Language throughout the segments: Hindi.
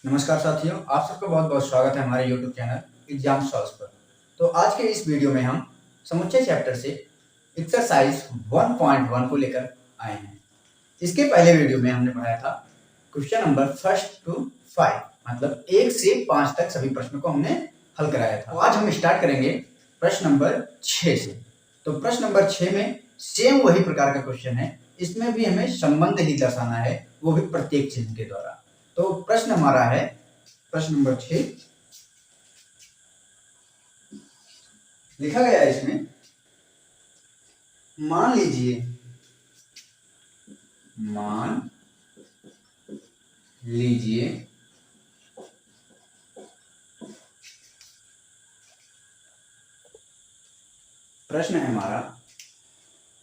नमस्कार साथियों, आप सबका बहुत बहुत स्वागत है हमारे YouTube चैनल एग्जाम सॉल्व्स पर। तो आज के इस वीडियो में हम समुच्चय चैप्टर से एक्सरसाइज 1.1 को लेकर आए हैं। इसके पहले वीडियो में हमने पढ़ाया था क्वेश्चन नंबर 1 to 5, मतलब 1 से 5 तक सभी प्रश्नों को हमने हल कराया था। तो आज हम स्टार्ट करेंगे प्रश्न नंबर 6 से। तो प्रश्न नंबर 6 में सेम वही प्रकार का क्वेश्चन है, इसमें भी हमें संबंध ही दर्शाना है, वो भी प्रत्येक चिन्ह के द्वारा। तो प्रश्न हमारा है प्रश्न नंबर 6, लिखा गया है इसमें, मान लीजिए प्रश्न है हमारा,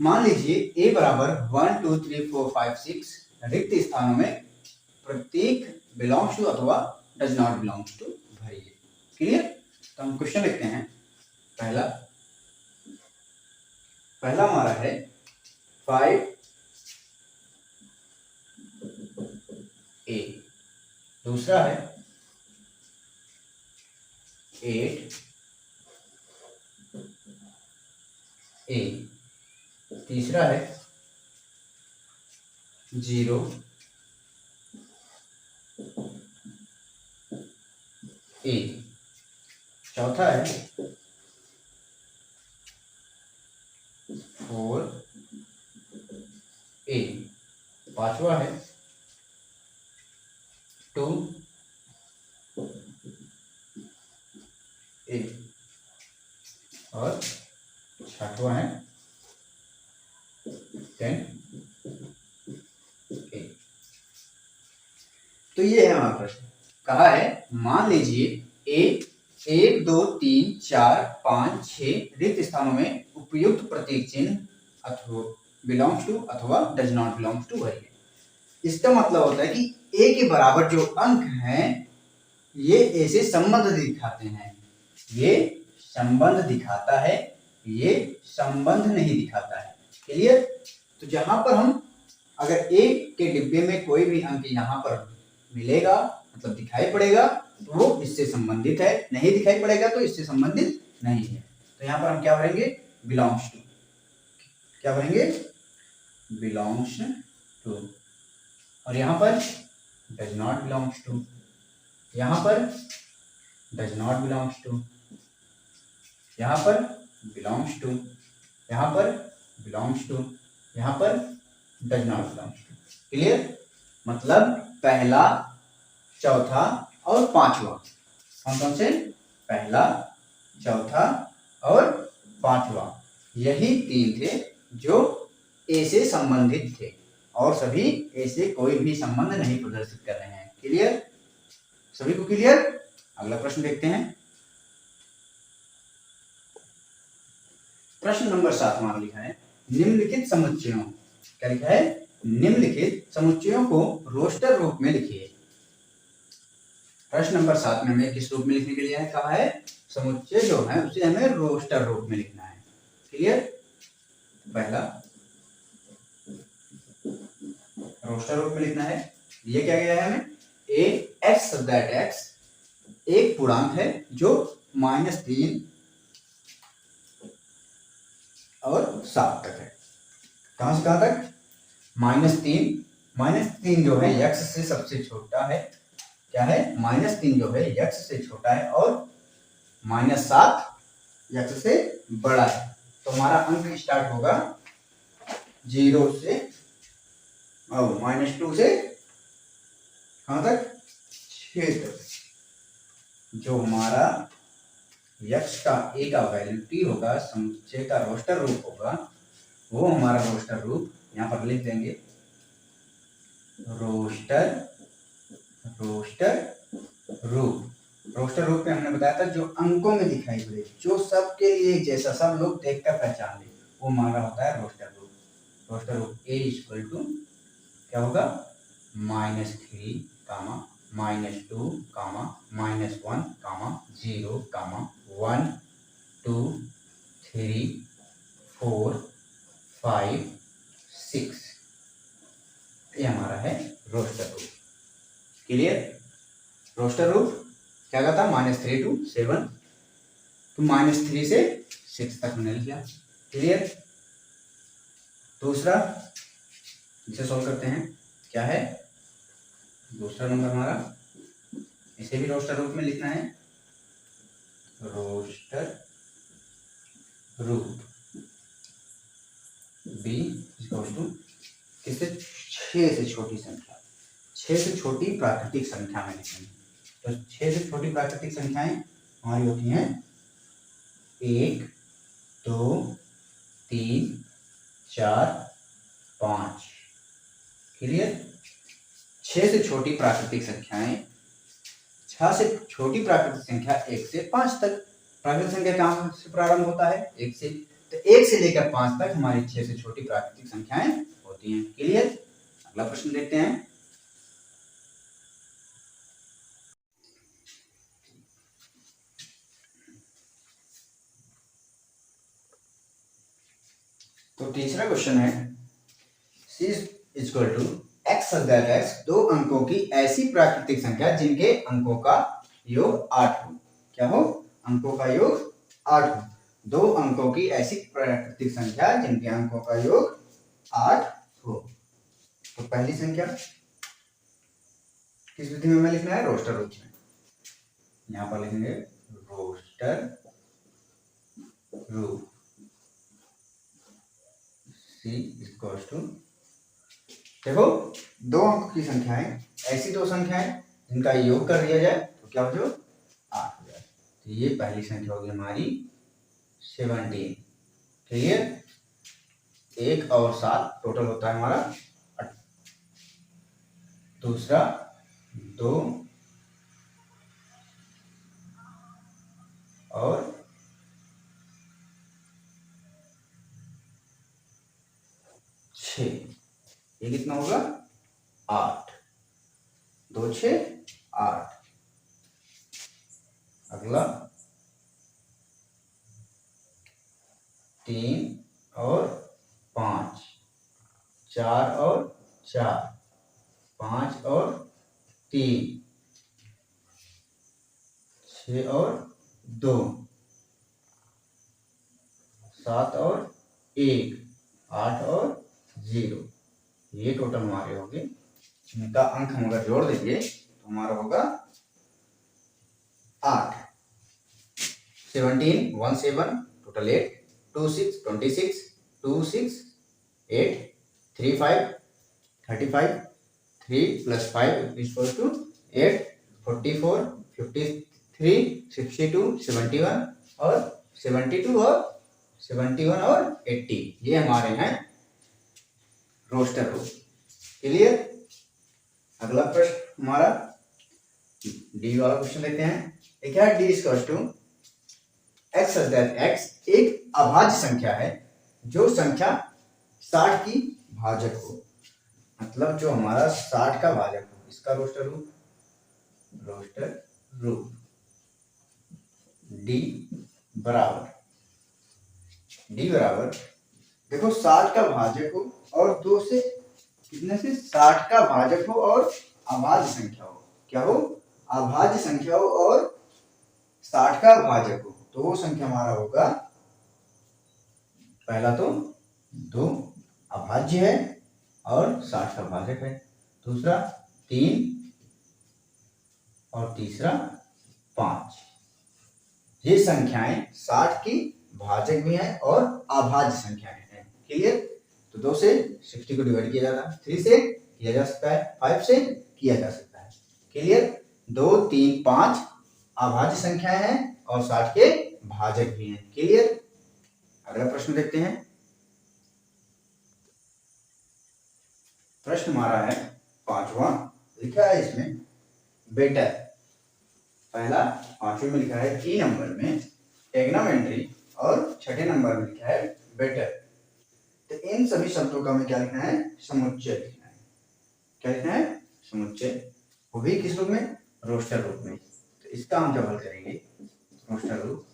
मान लीजिए a बराबर 1 2 3 4 5 6 रिक्त स्थानों में प्रतीक बिलोंग्स टू अथवा डज नॉट बिलोंग्स टू भरिए। क्लियर? तो हम क्वेश्चन लिखते हैं। पहला हमारा है 5 a, दूसरा है 8 a, तीसरा है 0 a, चौथा है 4 a, पांचवा है 2 a और छठवां है 10 a। तो ये है हमारा प्रश्न। कहा है मान लीजिए a 1 2 3 4 5 6 रिक्त स्थानों में उपयुक्त प्रतीक चिन्ह अथवा बिलोंग्स टू अथवा डज नॉट बिलोंग्स टू भरिए। इसका मतलब होता है कि a के बराबर जो अंक हैं ये a से संबंध दिखाते हैं, ये संबंध दिखाता है, ये संबंध नहीं दिखाता है। क्लियर? तो जहां पर हम अगर a के डिब्बे में कोई भी अंक यहां पर मिलेगा, मतलब दिखाई पड़ेगा, तो वो इससे संबंधित है, नहीं दिखाई पड़ेगा तो इससे संबंधित नहीं है। तो यहां पर हम क्या भरेंगे? Belongs to. क्या भरेंगे? Belongs to. और यहां पर डज नॉट बिलोंग्स टू, यहां पर डज नॉट बिलोंग्स टू, यहां पर बिलोंग्स टू, यहां पर बिलोंग्स टू, यहां पर does not belongs to. Clear? मतलब पहला, चौथा और पांचवा, कौन से? पहला, चौथा और पांचवा, यही तीन थे जो ए से संबंधित थे और सभी ए से कोई भी संबंध नहीं प्रदर्शित कर रहे हैं। क्लियर? सभी को क्लियर? अगला प्रश्न देखते हैं। प्रश्न नंबर 7 हमारा लिखा है निम्नलिखित समुच्चयों, क्या लिखा है? निम्नलिखित समुच्चयों को रोस्टर रूप में लिखिए। प्रश्न नंबर 7 में हमें किस रूप में लिखने के लिए कहा है? समुच्चय जो है उसे हमें रोस्टर रूप में लिखना है। क्लियर? पहला रोस्टर रूप में लिखना है। ये क्या गया है हमें? ए एक्स दैट एक्स एक पूर्णांक है जो -3 और 7 तक है। कहां से कहां तक? -3। -3 जो है x से सबसे छोटा है। क्या है? -3 जो है x से छोटा है और -7 x से बड़ा है। तो हमारा अंक स्टार्ट होगा 0 से और -2 से कहां तक? 6 तक। जो हमारा x का a का वैल्यू t होगा, समुच्चय का रोस्टर रूप होगा, वो हमारा रोस्टर रूप यहां पर लिख देंगे। रोस्टर रूप, रोस्टर रूप में हमने बताया था जो अंकों में दिखाई पड़े, जो सबके लिए जैसा सब लोग देखकर पहचान ले, वो हमारा होता है रोस्टर रूप। रोस्टर रूप a इक्वल टू क्या होगा? -3, -2, -1, 0, 1 2 3 4 5 6, ये हमारा है रोस्टर रूप। क्लियर? रोस्टर रूप क्या कहता है, -3 to 7, तो -3 से 6 तक हमने लिया। क्लियर। दूसरा इसे सॉल्व करते हैं, क्या है दूसरा नंबर हमारा, इसे भी रोस्टर रूप में लिखना है। रोस्टर रूप बी इक्वल टू किससे, 6 से छोटी संख्या, 6 से छोटी प्राकृतिक संख्या में लिखेंगे। तो 6 से छोटी प्राकृतिक संख्याएं हमारी होती हैं 1 2 3 4 5। क्लियर। 6 से छोटी प्राकृतिक संख्याएं, 6 से छोटी प्राकृतिक संख्या 1 से 5 तक। प्राकृतिक संख्या कहाँ से प्रारंभ होता है, 1 से, तो 1 से लेकर 5 तक हमारी 6 से छोटी प्राकृतिक संख्याएं होती हैं। क्लियर। अगला प्रश्न देखते हैं। तो तीसरा क्वेश्चन है, C is equal to x such that x, 2 अंकों की ऐसी प्राकृतिक संख्या जिनके अंकों का योग 8 हो। क्या हो, अंकों का योग 8 हो। 2 अंकों की ऐसी प्राकृतिक संख्या जिनके अंकों का योग 8 हो। तो पहली संख्या किस विधि में लिखना है, रोस्टर रूप में। यहां पर लिखेंगे रोस्टर रूप C इक्वल टू, देखो 2 अंक की संख्याएं, ऐसी 2 संख्याएं जिनका योग कर दिया जाए तो क्या हो जाए, 8 हो जाए। तो ये पहली संख्या होगी हमारी 17। क्लियर। 1 और 7 टोटल होता है हमारा 8। दूसरा 2 और 6, ये कितना होगा 8, 2 6 8। अगला 3 और 5, 4 और 4, 5 और 3, 6 और 2, 7 और 1, 8 और 0। ये टोटल हमारे हो गए। इनका अंक हम अगर जोड़ देंगे तो हमारा होगा 8। 17 1 7 total 8, 2 6 26, 2 6 8, 3 5 35, 3 plus 5 is equal to 8, 44 53 62 71 और 72 और 71 और 80, ये हमारे हैं रोस्टर रूप। क्लियर। अगला प्रश्न हमारा डी वाला क्वेश्चन देखते हैं। एक है D equal to X such that X एक अभाज्य संख्या है जो संख्या 60 की भाजक हो। मतलब जो हमारा 60 का भाजक हो, इसका रोस्टर रूप डी बराबर देखो 60 का भाजक हो और 2 से कितने से 60 का भाजक हो और अभाज्य संख्या हो। क्या हो, अभाज्य संख्या हो और 60 का भाजक हो, तो वो संख्या हमारा होगा, पहला तो 2 अभाज्य है और 60 का भाजक है, दूसरा 3 और तीसरा 5। ये संख्याएं 60 की भाजक भी हैं और अभाज्य संख्याएं हैं। क्लियर। तो 2 से 60 को डिवाइड किया जाता है, 3 से किया जा सकता है, 5 से किया जा सकता है। क्लियर। 2 3 5 अभाज्य संख्याएं हैं और 60 के भाजक भी हैं। क्लियर। अगला प्रश्न देखते हैं। प्रश्न हमारा है 5वां, लिखा है इसमें बेटर। पहला 5वें में लिखा है ई नंबर में टेग्नामेंट्री और 6ठे नंबर में लिखा है बेटर। तो इन सभी शब्दों का हमें क्या लिखना है, समुच्चय लिखना है। क्या लिखना है, समुच्चय, वो भी किस रूप में, रोस्टर रूप में। तो इसका हम जब हल करेंगे, रोस्टर रूप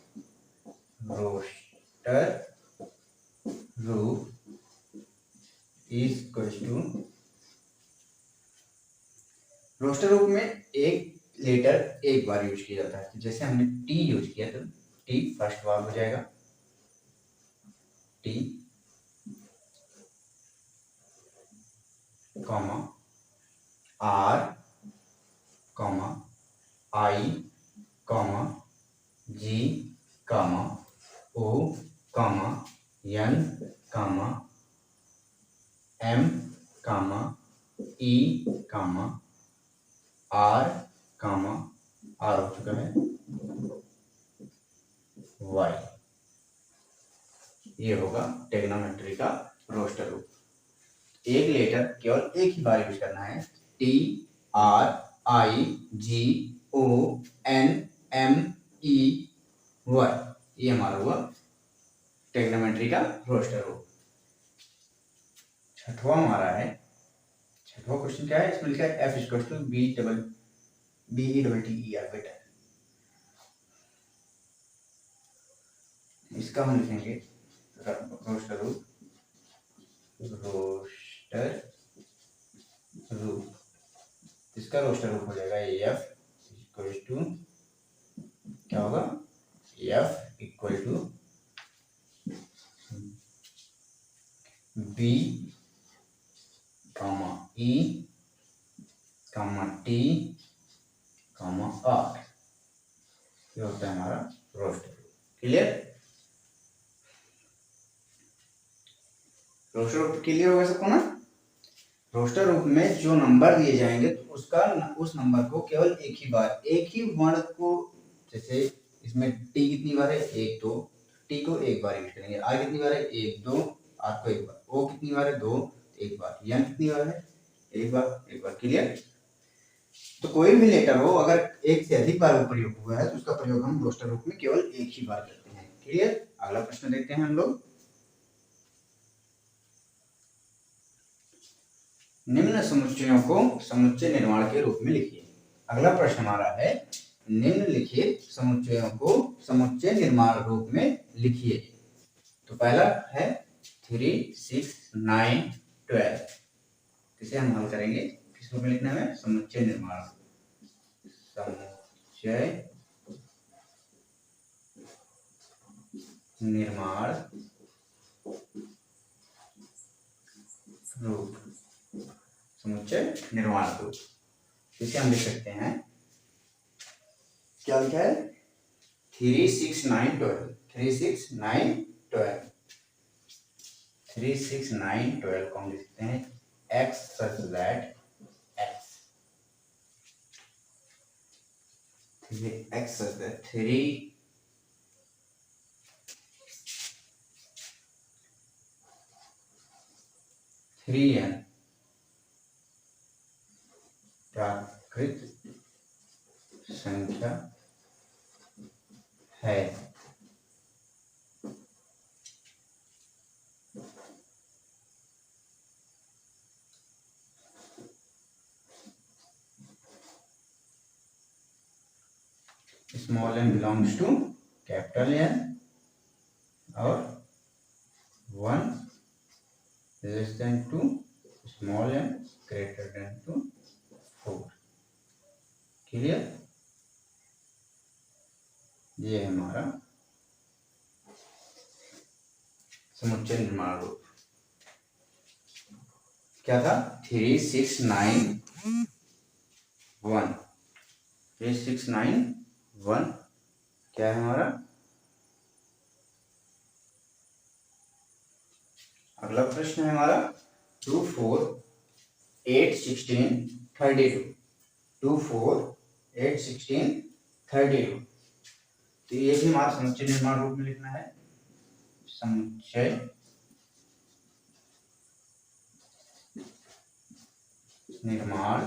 इज इक्वल टू, रोस्टर रूप में एक लेटर एक बार यूज किया जाता है। तो जैसे हमने टी यूज किया तो टी फर्स्ट बार हो जाएगा, T comma R comma I comma G comma O comma N comma M comma E comma R comma R हो चुका है वाई। ये होगा ट्रिग्नोमेट्री का रोस्टर रूप। एक लेटर केवल एक ही बार यूज करना है, T R I G O N M E Y, ये हमारा हुआ ट्रिग्नोमेट्री का रोस्टर रूप। छठवां हमारा है, छठवां क्वेश्चन क्या है, इसमें लिखा है F equal to B E double T E R बेटा। इसका हम लिखेंगे रोस्टर रूप, रोस्टर रूप। इसका रोस्टर रूप हो जाएगा एफ इक्वल टू, क्या होगा, F equal to B comma E comma T comma R, ये होता है हमारा रोस्टर रूप। क्लियर, रोस्टर रूप क्लियर होगा सबको ना। रोस्टर रूप में जो नंबर दिए जाएंगे तो उस नंबर को केवल एक ही बार, एक ही वर्ण को, जैसे इसमें टी कितनी बार है, एक दो, टी को एक बार यूज करेंगे, आर कितनी बार है, एक दो, आर को एक बार, ओ कितनी बार है, दो, एक बार, एन कितनी बार है, एक बार, एक बार। क्लियर, तो कोई भी लेटर हो अगर एक से अधिक बार वो प्रयोग हुआ है तो उसका प्रयोग हम रोस्टर रूप में केवल एक ही बार करते हैं। क्लियर, अगला प्रश्न देखते हैं हम लोग। निम्न समुच्चयों को समुच्चय निर्माण के रूप में लिखिए। अगला प्रश्न हमारा है, निम्नलिखित समुच्चयों को समुच्चय निर्माण रूप में लिखिए। तो पहला है 3, 6, 9, 12। इसे हम हल करेंगे, किस रूप में लिखना है, समुच्चय निर्माण, समुच्चय निर्माण रूप, समुच्चय निर्माण रूप। इसे हम लिख सकते हैं, क्या लिखा है, 3, 6, 9, 12, 3, 6, 9, 12, 3, 6, 9, 12 को हम लिख सकते हैं x such that x, x such that 3 3n प्राकृत संख्या है। Small n belongs to capital N और 1 less than 2, small n greater than two 4। Clear, ये है हमारा समुच्चय निर्माण रूप। क्या था, 3, 6, 9, 1, 3, 6, 9, 1 क्या है हमारा। अगला प्रश्न है हमारा 2, 4, 8, 16, 32, 2, 4, 8, 16, 32। तो ये भी हमारा समुच्चय निर्माण रूप में लिखना है, समुच्चय निर्माण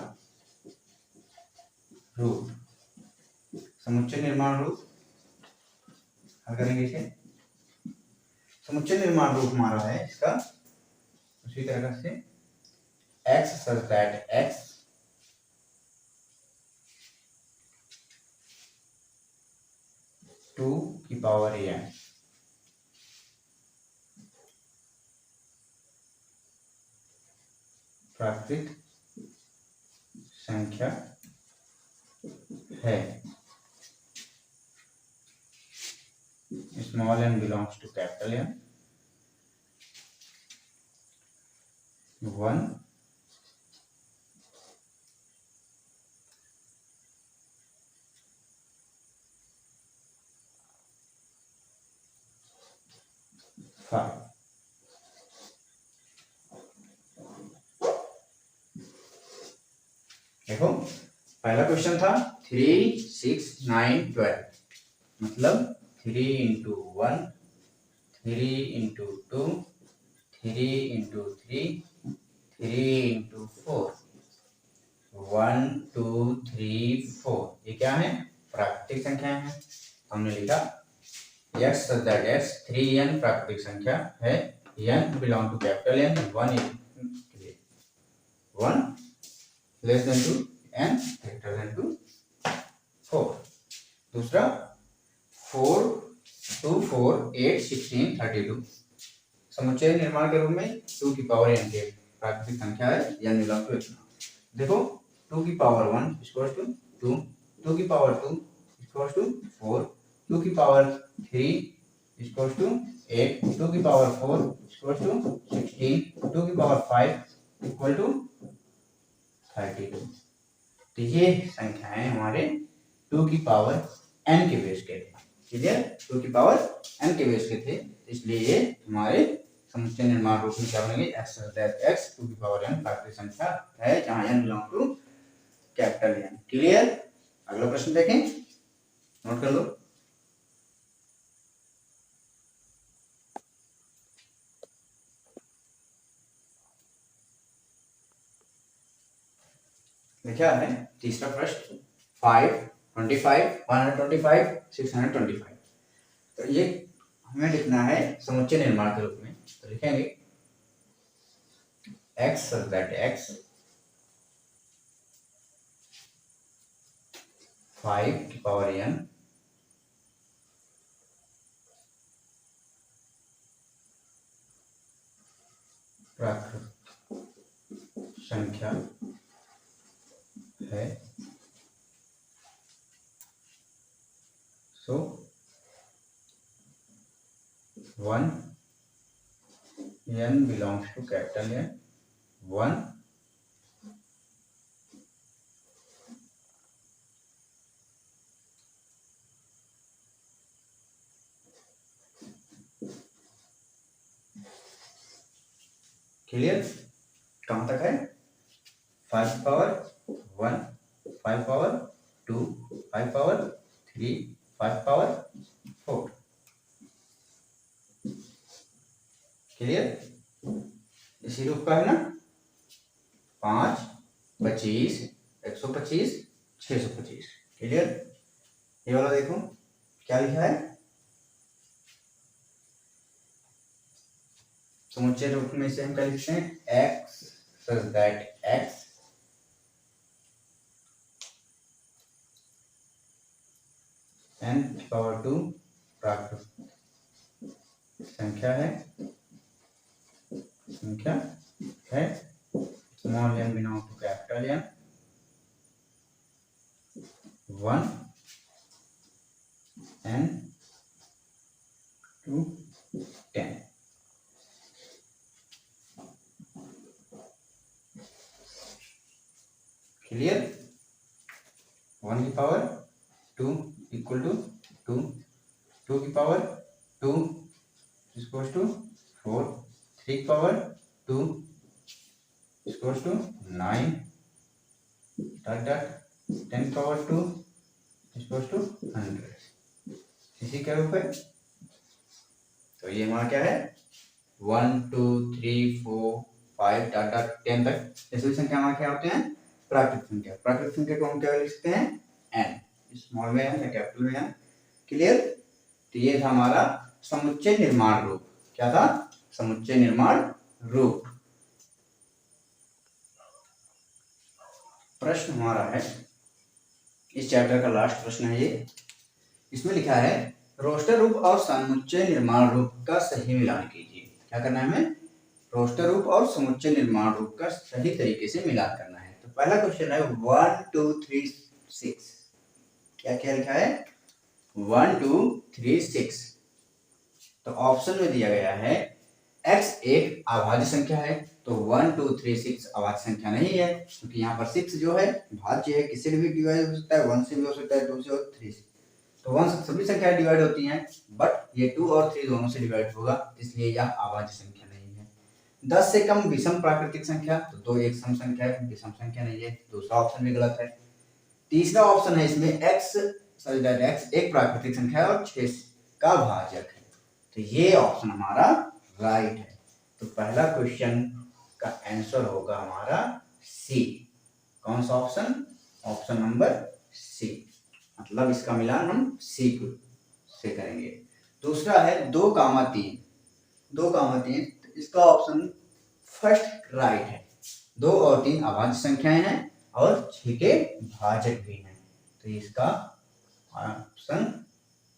रूप, समुच्चय निर्माण रूप हल करेंगे इसे। समुच्चय निर्माण रूप हमारा है इसका उसी तरह से x such that x 2 की पावर n प्राकृत संख्या है, small n belongs to capital N, 1 5। देखो पहला क्वेश्चन था 3 6 9 12, मतलब 3 इंटू 1, 3 इंटू 2, 3 इंटू 3, 3 इंटू 4, 1 2 3 4। ये क्या है? प्राकृतिक संख्या है। हमने लिखा x दैट x 3n प्राकृतिक संख्या है, n belong to capital N, 1 less than two n greater than two 4। दूसरा 4 2 4 8 16 32, समुच्चय निर्माण के रूप में 2 की पावर n के प्राकृतिक संख्या है, n बिलोंग टू इतना। देखो 2 की पावर 1 इक्वल्स टू 2, 2 की पावर 2 इक्वल्स टू 4, 2 की पावर 3 इक्वल्स टू 8, 2 की पावर 4 इक्वल्स टू 16, 2 की पावर 5 इक्वल टू 32। तो ये संख्याएं हमारे 2 की पावर n के बेस के थे। क्लियर? 2 की पावर n के बेस के थे, इसलिए ये हमारे समुच्चय निर्माण रूप में क्या बनेंगे? x दैट x 2 की पावर n प्राकृतिक संख्या है, जहां n belong to capital N। Clear? अगला प्रश्न देखें, नोट कर लो। क्या है? तीसरा प्रश्न 5 25 125 625। तो ये हमें लिखना है समुच्चय निर्माण के रूप में, तो लिखेंगे x दैट x 5 की पावर n प्राकृतिक संख्या है, so 1 n belongs to capital N, 1 clear? कहां तक है? 5 power 1, 5 power 2, 5 power 3, 5 power 4। Clear? इसी रूप का है ना, 5 25 125 625। क्लियर? ये वाला देखो क्या लिखा है, समुच्चय रूप में से हम क्या लिखते हैं? x such that x n power 2 प्राकृतिक संख्या है, small n belong to capital N, 1 n to 10। Clear? 1 की पावर 2 इक्वल टू 2, 2 की पावर 2 इक्वल टू 4, 3 की power 2 equal to 9, dot dot 10 की पावर 2 इक्वल टू 100। इसी के रूप है। तो ये हमारा क्या है? 1 2 3 4 5 डॉट डॉट 10 तक ऐसी संख्या हमारे क्या होते हैं? प्राकृतिक संख्या। प्राकृतिक संख्या को हम क्या लिख सकते हैं? n, स्मॉल में n या कैपिटल में n। क्लियर? तो ये था हमारा समुच्चय निर्माण रूप। क्या था? समुच्चय निर्माण रूप। प्रश्न हमारा है, इस चैप्टर का लास्ट प्रश्न है ये। इसमें लिखा है रोस्टर रूप और समुच्चय निर्माण रूप का सही मिलान कीजिए। क्या करना है हमें? रोस्टर रूप और समुच्चय निर्माण रूप का सही तरीके से मिलान करना है। तो पहला क्वेश्चन है 1 2 3 6, क्या क्या लिखा है 1 2 3 6। तो ऑप्शन में दिया गया है x एक अभाज्य संख्या है, तो 1 2 3 6 अभाज्य संख्या नहीं है, क्योंकि यहाँ पर 6 जो है भाज्य है, किसी से भी डिवाइड हो सकता है, 1 से भी हो सकता है, 2 से और 3 से। तो 1 से सभी संख्याएं डिवाइड होती हैं, बट ये 2 और 3 दोनों से डिवाइड होगा, इसलिए यह अभाज्य संख्या नहीं है। 10 से कम विषम प्राकृतिक संख्या, तो 2 एक सम संख्या है, विषम संख्या नहीं है, दूसरा ऑप्शन भी गलत है। तीसरा ऑप्शन है इसमें x एक प्राकृतिक संख्या है और 6 का भाजक है, तो ये ऑप्शन हमारा राइट है। तो पहला क्वेश्चन का आंसर होगा हमारा सी। कौन सा ऑप्शन? ऑप्शन नंबर सी, मतलब इसका मिलान हम सी से करेंगे। दूसरा है 2,3। 2,3, तो इसका ऑप्शन फर्स्ट राइट है। 2 और 3 अभाज्य संख्याएं हैं और 6 के भाजक भी हैं, तो इसका ऑप्शन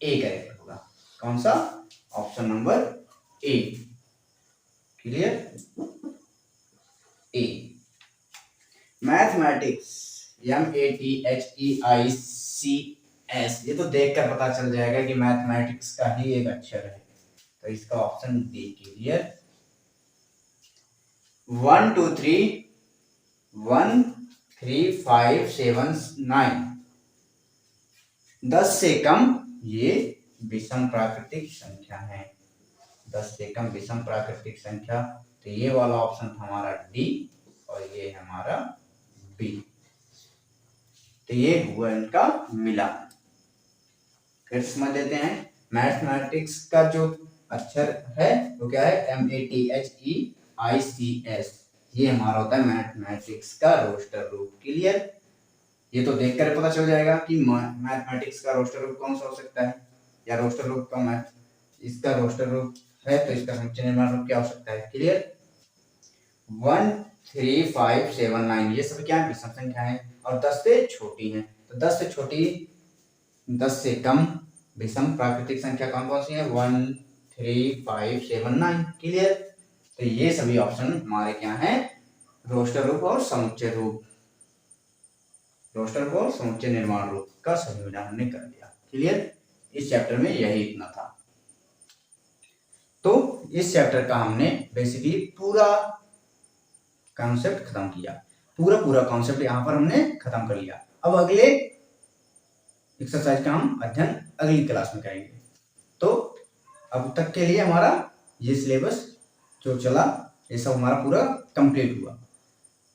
ए करेक्ट होगा। कौन सा? Option number A. Clear? A. Mathematics MATHEICS, ये तो देखकर पता चल जाएगा कि मैथमेटिक्स का ही एक अक्षर है, तो इसका ऑप्शन डी क्लियर। 1 2 3 1 3 5 7 9, 10 से कम ये विषम प्राकृतिक संख्या है। 10 से कम विषम प्राकृतिक संख्या, तो ये वाला ऑप्शन हमारा डी और ये हमारा बी, तो ये हुआ इनका मिलान। फिर समझ लेते हैं मैथमेटिक्स का जो अक्षर है वो क्या है MATHEICS, ये हमारा होता है मैथमेटिक्स का रोस्टर रूप। क्लियर? ये तो देखकर पता चल जाएगा कि मैथमेटिक्स का रोस्टर रूप कौन सा हो सकता है, या रोस्टर रूप का इसका रोस्टर रूप है तो इसका समुच्चय निर्माण रूप क्या हो सकता है। क्लियर? 1 3 5 7 9 ये सब क्या है? विषम संख्या है और 10 से छोटी है, तो 10 से छोटी 10 से कम विषम प्राकृतिक संख्या कौन कौन सी है? 1 3 5 7 9। क्लियर? तो ये सभी ऑप्शन हमारे क्या हैं? रोस्टर रूप और समुच्चय रूप, रोस्टर रूप और समुच्चय निर्माण रूप का सही मिलान हमने कर दिया। क्लियर? इस चैप्टर में यही इतना था। तो इस चैप्टर का हमने बेसिकली पूरा कॉन्सेप्ट खत्म किया, पूरा कॉन्सेप्ट यहाँ पर हमने खत्म कर लिया। अब अगले एक्सरसाइज का हम अध्ययन अगली क्लास में करेंगे। तो अब तक के लिए हमारा ये सिलेबस जो चला ये सब हमारा पूरा कंप्लीट हुआ।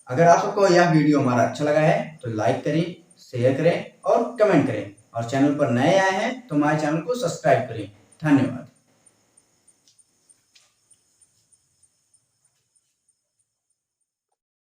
अगर आप सबको यह वीडियो हमारा अच्छा लगा है तो लाइक करें, शेयर करें और कमेंट करें, और चैनल पर नए आए हैं तो हमारे चैनल को सब्सक्राइब करें। धन्यवाद।